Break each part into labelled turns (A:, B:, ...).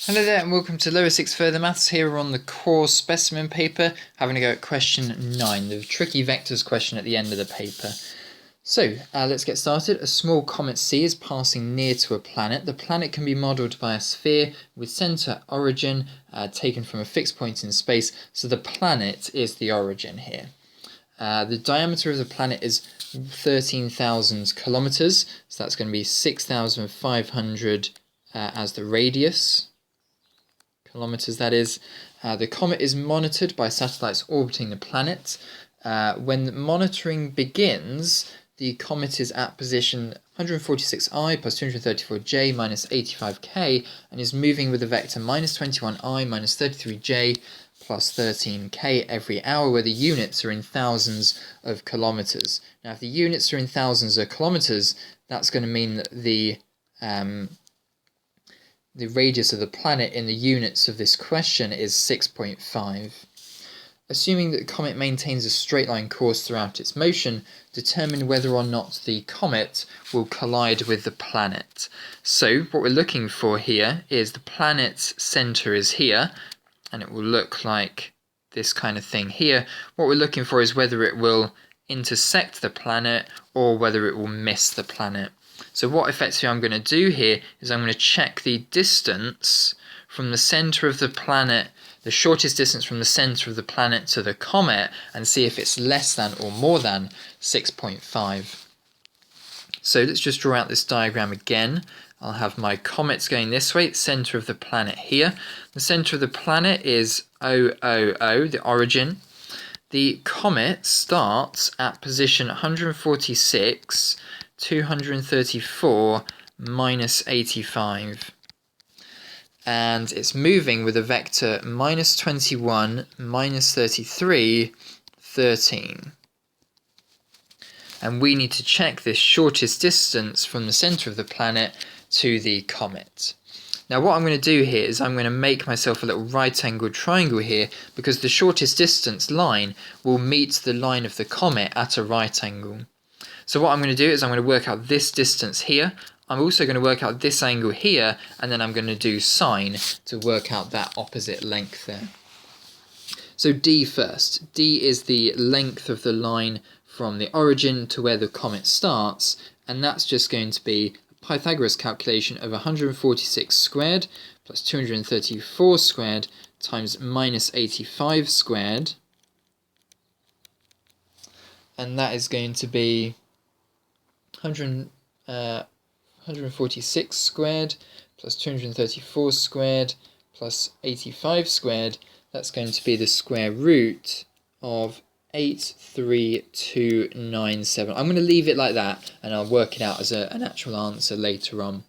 A: Hello there and welcome to Lower 6 Further Maths. Here on the core specimen paper, having a go at question 9, the tricky vectors question at the end of the paper. So let's get started. A small comet C is passing near to a planet. The planet can be modelled by a sphere with centre origin taken from a fixed point in space, so the planet is the origin here. The diameter of the planet is 13,000 kilometres, so that's going to be 6,500 as the radius. Kilometers, that is. The comet is monitored by satellites orbiting the planet. When monitoring begins, the comet is at position 146i plus 234j minus 85k and is moving with the vector minus 21i minus 33j plus 13k every hour, where the units are in thousands of kilometers. Now, if the units are in thousands of kilometers, that's going to mean that the radius of the planet in the units of this question is 6.5. Assuming that the comet maintains a straight line course throughout its motion, determine whether or not the comet will collide with the planet. So what we're looking for here is the planet's centre is here, and it will look like this kind of thing here. What we're looking for is whether it will intersect the planet or whether it will miss the planet. So what effectively I'm going to do here is I'm going to check the distance from the centre of the planet, the shortest distance from the centre of the planet to the comet, and see if it's less than or more than 6.5. So let's just draw out this diagram again. I'll have my comets going this way, centre of the planet here. The centre of the planet is 000, the origin. The comet starts at position 146, 234 minus 85, and it's moving with a vector minus 21, minus 33, 13. And we need to check this shortest distance from the centre of the planet to the comet. Now what I'm going to do here is I'm going to make myself a little right-angled triangle here, because the shortest distance line will meet the line of the comet at a right angle. So what I'm going to do is I'm going to work out this distance here. I'm also going to work out this angle here, and then I'm going to do sine to work out that opposite length there. So D first. D is the length of the line from the origin to where the comet starts, and that's just going to be a Pythagoras calculation of 146 squared plus 234 squared times minus 85 squared, and that is going to be 146 squared plus 234 squared plus 85 squared. That's going to be the square root of 83297. I'm going to leave it like that, and I'll work it out as an actual answer later on.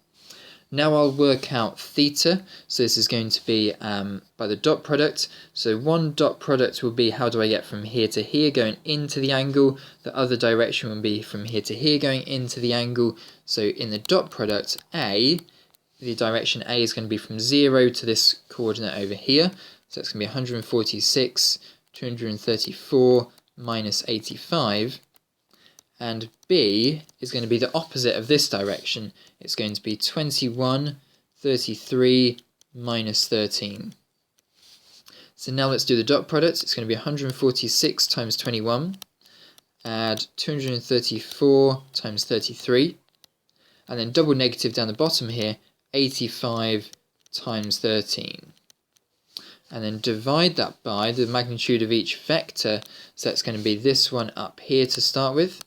A: Now I'll work out theta. So this is going to be by the dot product. So one dot product will be, how do I get from here to here going into the angle? The other direction will be from here to here going into the angle. So in the dot product A, the direction A is going to be from 0 to this coordinate over here. So it's going to be 146, 234 minus 85. And B is going to be the opposite of this direction. It's going to be 21, 33 minus 13. So now let's do the dot product. It's going to be 146 times 21, add 234 times 33, and then double negative down the bottom here, 85 times 13. And then divide that by the magnitude of each vector. So that's going to be this one up here to start with.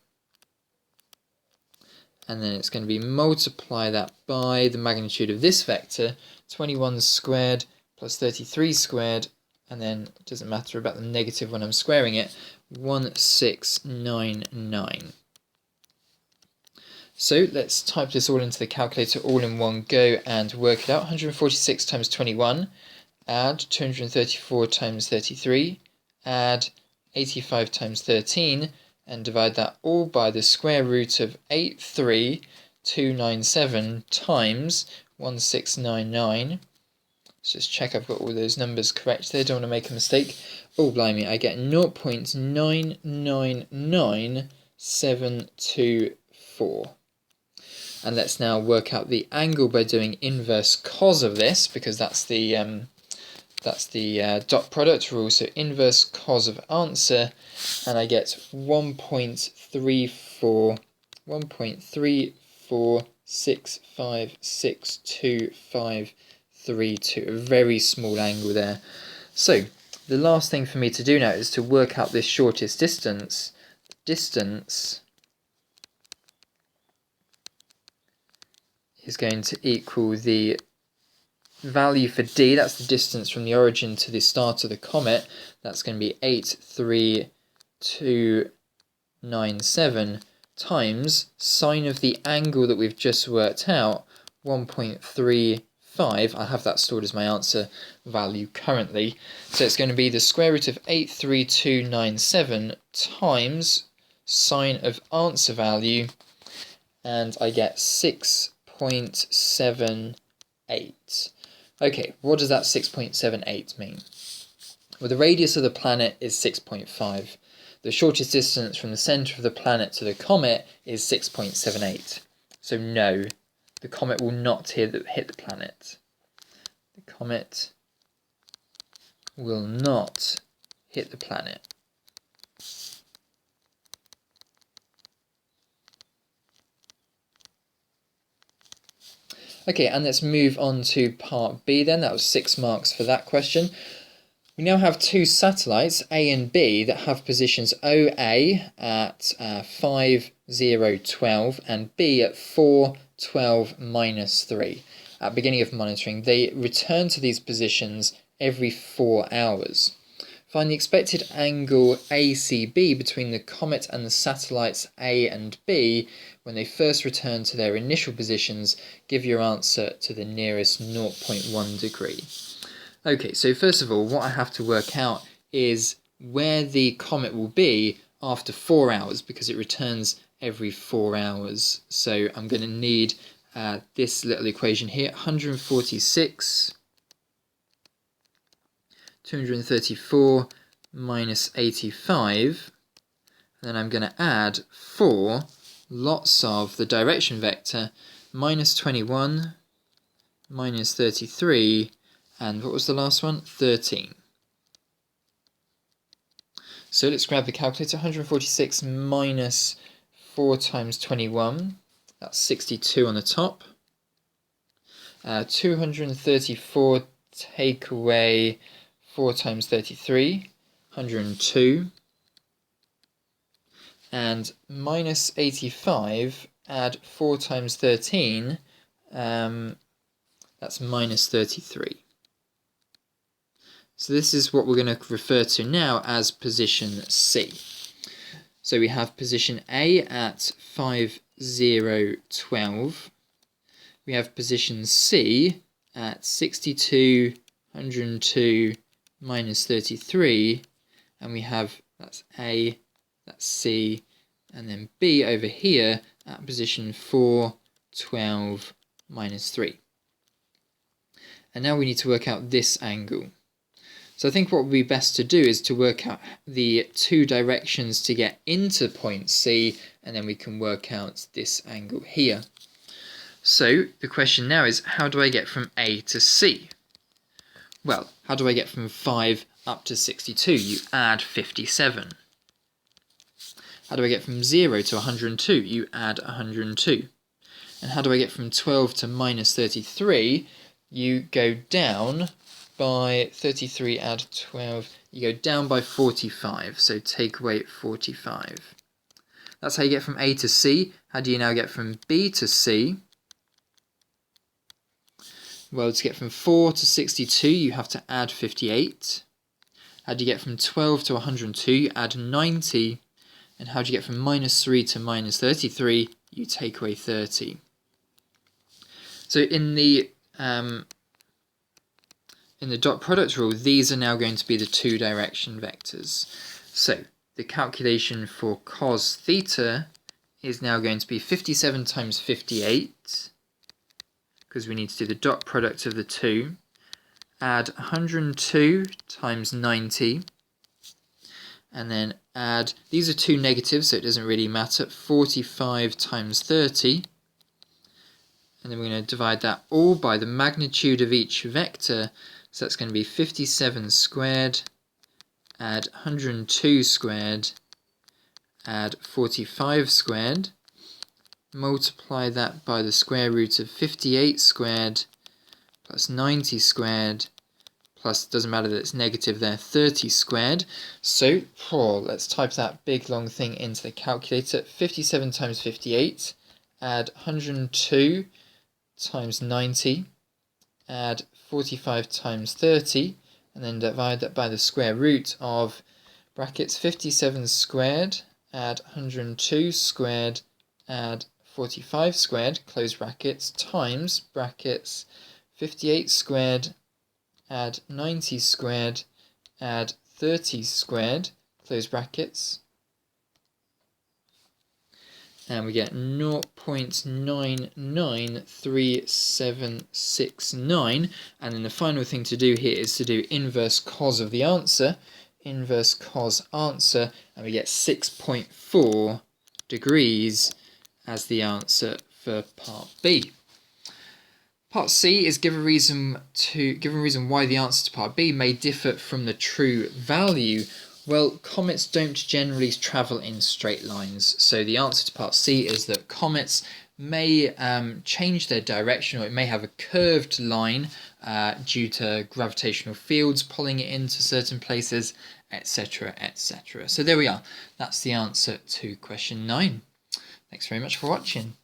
A: And then it's going to be multiply that by the magnitude of this vector, 21 squared plus 33 squared, and then it doesn't matter about the negative when I'm squaring it, 1699. So let's type this all into the calculator all in one go and work it out. 146 times 21, add 234 times 33, add 85 times 13, and divide that all by the square root of 83297 times 1699. Let's just check I've got all those numbers correct there, don't want to make a mistake. Oh blimey, I get 0.999724. And let's now work out the angle by doing inverse cos of this, because that's the dot product rule. So inverse cos of answer, and I get 1.34656252, a very small angle there. So the last thing for me to do now is to work out this shortest distance. Distance is going to equal the value for d, that's the distance from the origin to the start of the comet, that's going to be 83297 times sine of the angle that we've just worked out, 1.35. I have that stored as my answer value currently. So it's going to be the square root of 83297 times sine of answer value, and I get 6.78. Okay, what does that 6.78 mean? Well, the radius of the planet is 6.5. The shortest distance from the centre of the planet to the comet is 6.78. So no, the comet will not hit the planet. The comet will not hit the planet. Okay, and let's move on to part B then. That was 6 marks for that question. We now have two satellites, A and B, that have positions OA at 5012 and B at 412 minus 3. At beginning of monitoring, they return to these positions every 4 hours. Find the expected angle ACB between the comet and the satellites A and B when they first return to their initial positions. Give your answer to the nearest 0.1 degree. Okay, so first of all, what I have to work out is where the comet will be after 4 hours, because it returns every 4 hours. So I'm going to need this little equation here, 146 234 minus 85, and then I'm going to add 4 lots of the direction vector, minus 21, minus 33, and what was the last one? 13. So let's grab the calculator. 146 minus 4 times 21, that's 62 on the top. 234 take away 4 times 33, 102, and minus 85, add 4 times 13, that's minus 33. So this is what we're going to refer to now as position C. So we have position A at 5012, we have position C at 62, 102, minus 33, and we have, that's A, that's C, and then B over here at position 412 minus 3. And now we need to work out this angle. So I think what would be best to do is to work out the 2 directions to get into point C, and then we can work out this angle here. So the question now is, how do I get from A to C? Well, how do I get from 5 up to 62? You add 57. How do I get from 0 to 102? You add 102. And how do I get from 12 to minus 33? You go down by 33, add 12. You go down by 45, so take away 45. That's how you get from A to C. How do you now get from B to C? Well, to get from 4 to 62, you have to add 58. How do you get from 12 to 102? You add 90. And how do you get from minus 3 to minus 33? You take away 30. So in the dot product rule, these are now going to be the 2 direction vectors. So the calculation for cos theta is now going to be 57 times 58, because we need to do the dot product of the 2, add 102 times 90, and then add, these are 2 negatives so it doesn't really matter, 45 times 30, and then we're going to divide that all by the magnitude of each vector. So that's going to be 57 squared, add 102 squared, add 45 squared, multiply that by the square root of 58 squared, plus 90 squared, plus, doesn't matter that it's negative there, 30 squared. So, let's type that big long thing into the calculator. 57 times 58, add 102 times 90, add 45 times 30, and then divide that by the square root of brackets 57 squared, add 102 squared, add 45 squared, close brackets, times brackets 58 squared, add 90 squared, add 30 squared, close brackets, and we get 0.993769, and then the final thing to do here is to do inverse cos of the answer, inverse cos answer, and we get 6.4 degrees as the answer for part B. Part C is given reason why the answer to part B may differ from the true value. Well, comets don't generally travel in straight lines, so the answer to part C is that comets may change their direction, or it may have a curved line due to gravitational fields pulling it into certain places, etc., etc. So there we are. That's the answer to question 9. Thanks very much for watching.